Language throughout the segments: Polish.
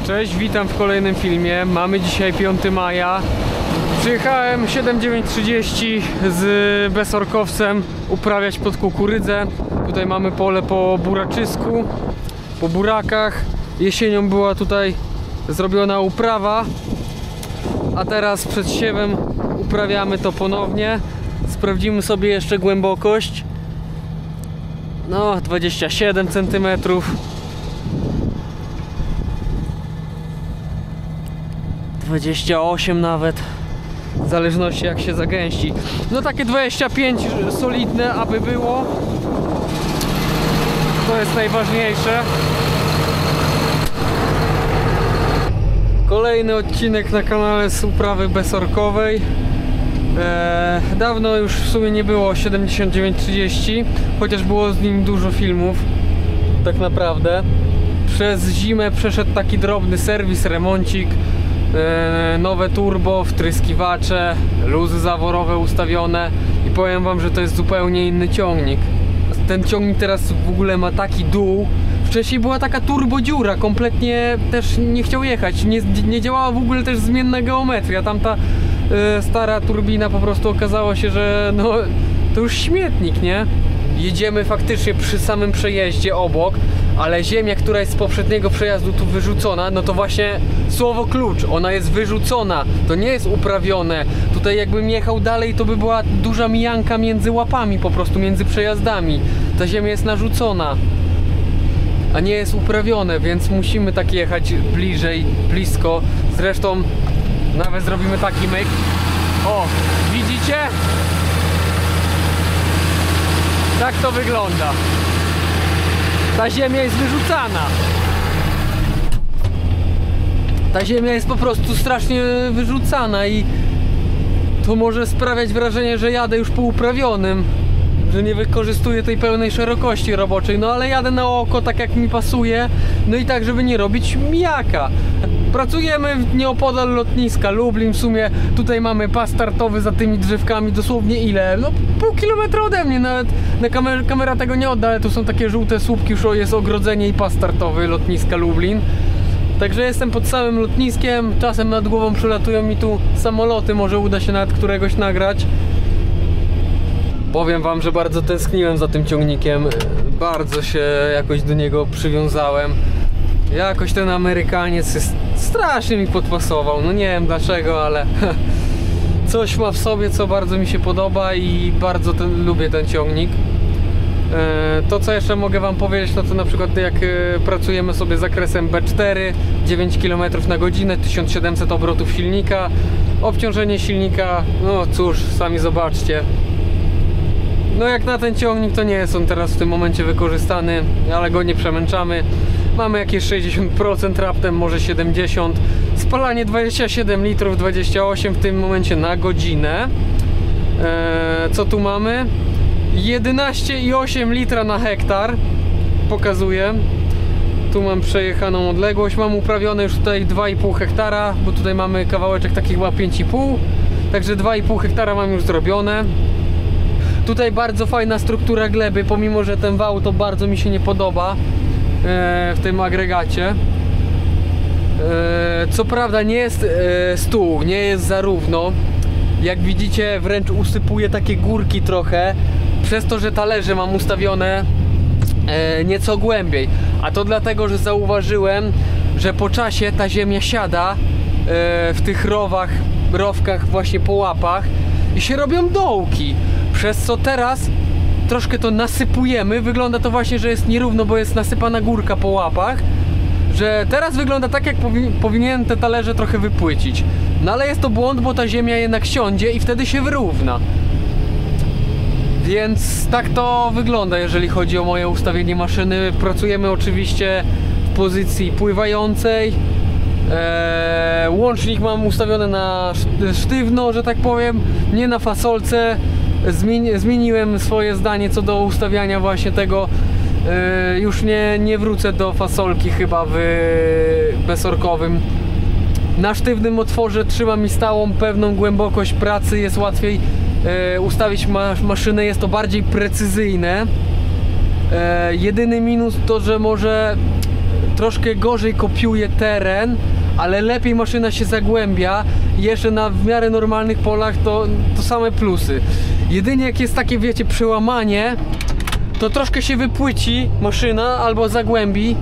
Cześć, witam w kolejnym filmie. Mamy dzisiaj 5 maja. Przyjechałem 7:30 z besorkowcem uprawiać pod kukurydzę. Tutaj mamy pole po buraczysku, po burakach. Jesienią była tutaj zrobiona uprawa, a teraz przed siewem uprawiamy to ponownie. Sprawdzimy sobie jeszcze głębokość. No, 27 cm. 28 nawet, w zależności jak się zagęści. No takie 25 solidne, aby było. To jest najważniejsze. Kolejny odcinek na kanale z uprawy besorkowej. Dawno już w sumie nie było 7930, chociaż było z nim dużo filmów. Tak naprawdę przez zimę przeszedł taki drobny serwis, remoncik. Nowe turbo, wtryskiwacze, luzy zaworowe ustawione i powiem wam, że to jest zupełnie inny ciągnik. Ten ciągnik teraz w ogóle ma taki dół. Wcześniej była taka turbo dziura, kompletnie też nie chciał jechać, nie działała w ogóle też zmienna geometria. Tamta stara turbina po prostu okazało się, że no to już śmietnik, nie? Jedziemy faktycznie przy samym przejeździe obok, ale ziemia, która jest z poprzedniego przejazdu tu wyrzucona, no to właśnie słowo klucz, ona jest wyrzucona, to nie jest uprawione. Tutaj jakbym jechał dalej, to by była duża mijanka między łapami, po prostu między przejazdami. Ta ziemia jest narzucona, a nie jest uprawione, więc musimy tak jechać bliżej, blisko. Zresztą nawet zrobimy taki myk. O, widzicie? Tak to wygląda. Ta ziemia jest wyrzucana. Ta ziemia jest po prostu strasznie wyrzucana i to może sprawiać wrażenie, że jadę już po uprawionym, że nie wykorzystuję tej pełnej szerokości roboczej, no ale jadę na oko tak jak mi pasuje, no i tak, żeby nie robić mijaka. Pracujemy nieopodal lotniska Lublin, w sumie tutaj mamy pas startowy za tymi drzewkami, dosłownie ile? No pół kilometra ode mnie, nawet na kamera tego nie odda, ale tu są takie żółte słupki, już jest ogrodzenie i pas startowy lotniska Lublin. Także jestem pod samym lotniskiem, czasem nad głową przylatują mi tu samoloty, może uda się nawet któregoś nagrać. Powiem wam, że bardzo tęskniłem za tym ciągnikiem, bardzo się jakoś do niego przywiązałem. Jakoś ten Amerykaniec jest, strasznie mi podpasował, no nie wiem dlaczego, ale coś ma w sobie, co bardzo mi się podoba i bardzo lubię ten ciągnik. To co jeszcze mogę wam powiedzieć, no to na przykład jak pracujemy sobie zakresem B4, 9 km na godzinę, 1700 obrotów silnika, obciążenie silnika, no cóż, sami zobaczcie. No jak na ten ciągnik to nie jest on teraz w tym momencie wykorzystany, ale go nie przemęczamy. Mamy jakieś 60% raptem, może 70%. Spalanie 27 litrów, 28 w tym momencie na godzinę. Co tu mamy? 11,8 litra na hektar pokazuje. Tu mam przejechaną odległość. Mam uprawione już tutaj 2,5 hektara, bo tutaj mamy kawałeczek takich chyba 5,5. Także 2,5 hektara mam już zrobione. Tutaj bardzo fajna struktura gleby, pomimo że ten wał to bardzo mi się nie podoba w tym agregacie. Co prawda nie jest stół, nie jest za równo. Jak widzicie, wręcz usypuje takie górki trochę, przez to, że talerze mam ustawione nieco głębiej. A to dlatego, że zauważyłem, że po czasie ta ziemia siada w tych rowkach właśnie po łapach i się robią dołki, przez co teraz troszkę to nasypujemy. Wygląda to właśnie, że jest nierówno, bo jest nasypana górka po łapach, że teraz wygląda tak, jak powinien te talerze trochę wypłycić. No ale jest to błąd, bo ta ziemia jednak siądzie i wtedy się wyrówna. Więc tak to wygląda, jeżeli chodzi o moje ustawienie maszyny. Pracujemy oczywiście w pozycji pływającej. Łącznik mam ustawiony na sztywno, że tak powiem, nie na fasolce. Zmieniłem swoje zdanie co do ustawiania właśnie tego. Już nie wrócę do fasolki chyba w besorkowym. Na sztywnym otworze trzyma mi stałą pewną głębokość pracy, jest łatwiej ustawić maszynę, jest to bardziej precyzyjne. Jedyny minus to, że może troszkę gorzej kopiuje teren, ale lepiej maszyna się zagłębia i jeszcze na w miarę normalnych polach to same plusy. Jedynie jak jest takie, wiecie, przełamanie, to troszkę się wypłyci maszyna albo zagłębi.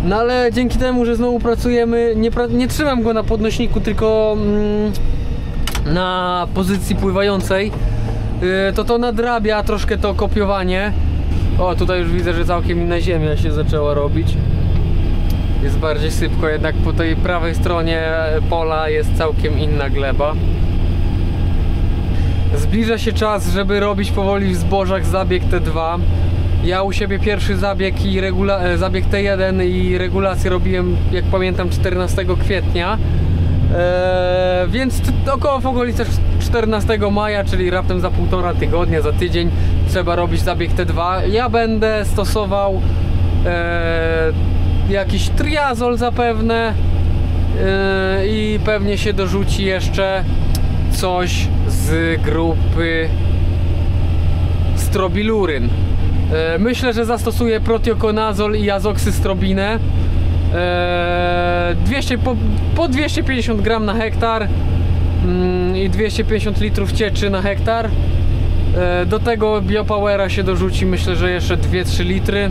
No ale dzięki temu, że znowu pracujemy, nie trzymam go na podnośniku, tylko na pozycji pływającej, to nadrabia troszkę to kopiowanie. O, tutaj już widzę, że całkiem inna ziemia się zaczęła robić. Jest bardziej sypko, jednak po tej prawej stronie pola jest całkiem inna gleba. Zbliża się czas, żeby robić powoli w zbożach zabieg T2. Ja u siebie pierwszy zabieg i zabieg T1 i regulację robiłem, jak pamiętam, 14 kwietnia. Więc około w okolicach 14 maja, czyli raptem za 1,5 tygodnia, za tydzień trzeba robić zabieg T2. Ja będę stosował jakiś triazol zapewne i pewnie się dorzuci jeszcze coś z grupy strobiluryn. Myślę, że zastosuję protiokonazol i azoksystrobinę. Po 250 gram na hektar i 250 litrów cieczy na hektar. Do tego biopowera się dorzuci, myślę, że jeszcze 2-3 litry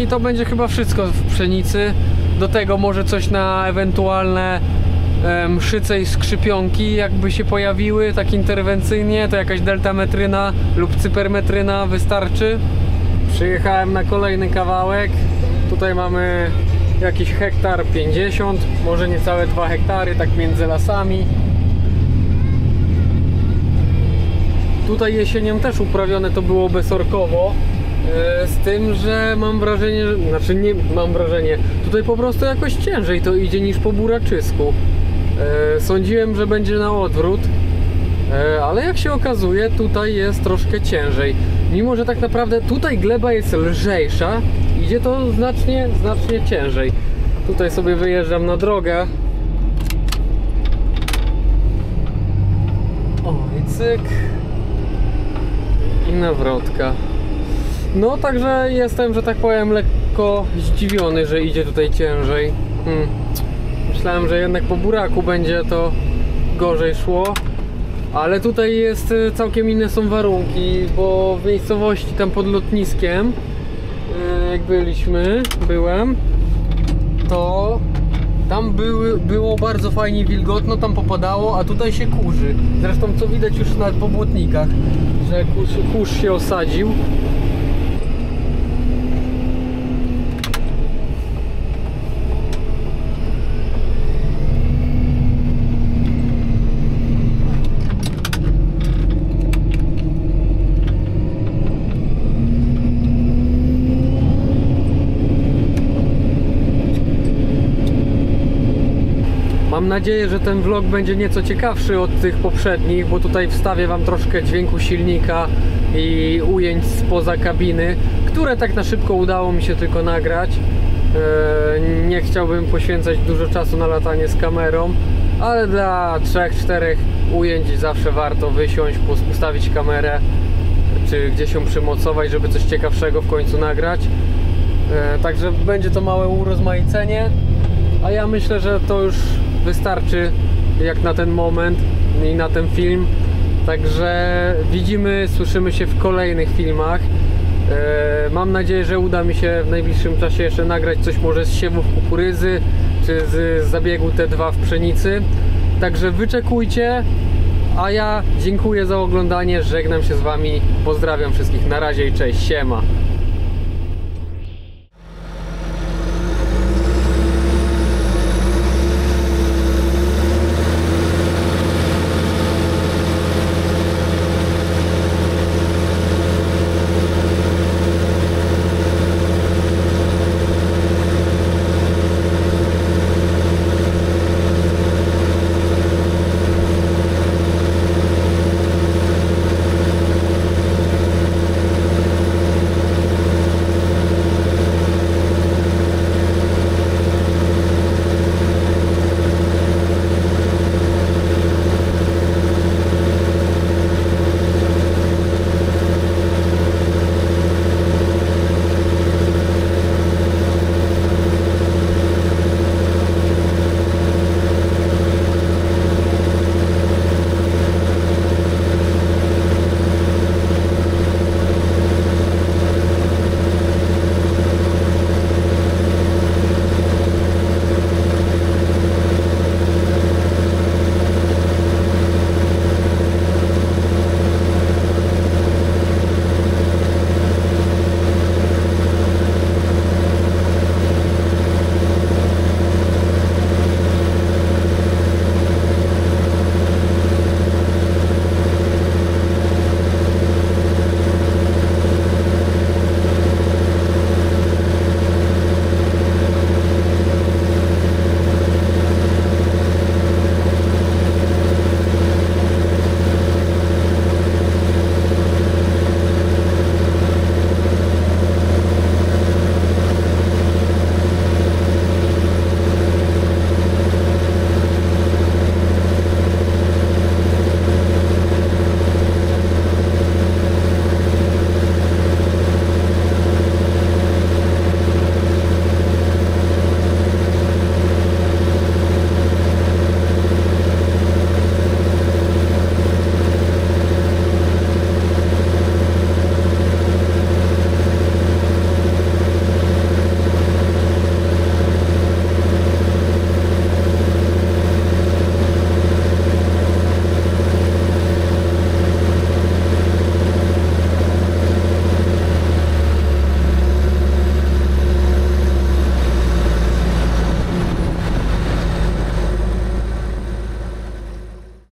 i to będzie chyba wszystko w pszenicy. Do tego może coś na ewentualne mszyce i skrzypionki jakby się pojawiły tak interwencyjnie, to jakaś deltametryna lub cypermetryna wystarczy. Przyjechałem na kolejny kawałek. Tutaj mamy jakiś hektar 50, może niecałe 2 hektary, tak między lasami. Tutaj jesienią też uprawione to było bezorkowo, z tym, że mam wrażenie, znaczy nie mam wrażenie, tutaj po prostu jakoś ciężej to idzie niż po buraczysku. Sądziłem, że będzie na odwrót, ale jak się okazuje, tutaj jest troszkę ciężej. Mimo że tak naprawdę tutaj gleba jest lżejsza, idzie to znacznie ciężej. Tutaj sobie wyjeżdżam na drogę. O, i cyk. I nawrotka. No także jestem, że tak powiem, lekko zdziwiony, że idzie tutaj ciężej. Myślałem, że jednak po buraku będzie to gorzej szło. Ale tutaj jest całkiem inne są warunki, bo w miejscowości tam pod lotniskiem, jak byłem, to tam było bardzo fajnie wilgotno, tam popadało, a tutaj się kurzy. Zresztą co widać już na pobłotnikach, że kurz się osadził. Mam nadzieję, że ten vlog będzie nieco ciekawszy od tych poprzednich, bo tutaj wstawię wam troszkę dźwięku silnika i ujęć spoza kabiny, które tak na szybko udało mi się tylko nagrać. Nie chciałbym poświęcać dużo czasu na latanie z kamerą, ale dla 3-4 ujęć zawsze warto wysiąść, ustawić kamerę, czy gdzieś ją przymocować, żeby coś ciekawszego w końcu nagrać. Także będzie to małe urozmaicenie, a ja myślę, że to już wystarczy jak na ten moment i na ten film. Także widzimy, słyszymy się w kolejnych filmach. Mam nadzieję, że uda mi się w najbliższym czasie jeszcze nagrać coś może z siewów kukurydzy, czy z zabiegu T2 w pszenicy. Także wyczekujcie, a ja dziękuję za oglądanie, żegnam się z wami, pozdrawiam wszystkich, na razie i cześć, siema.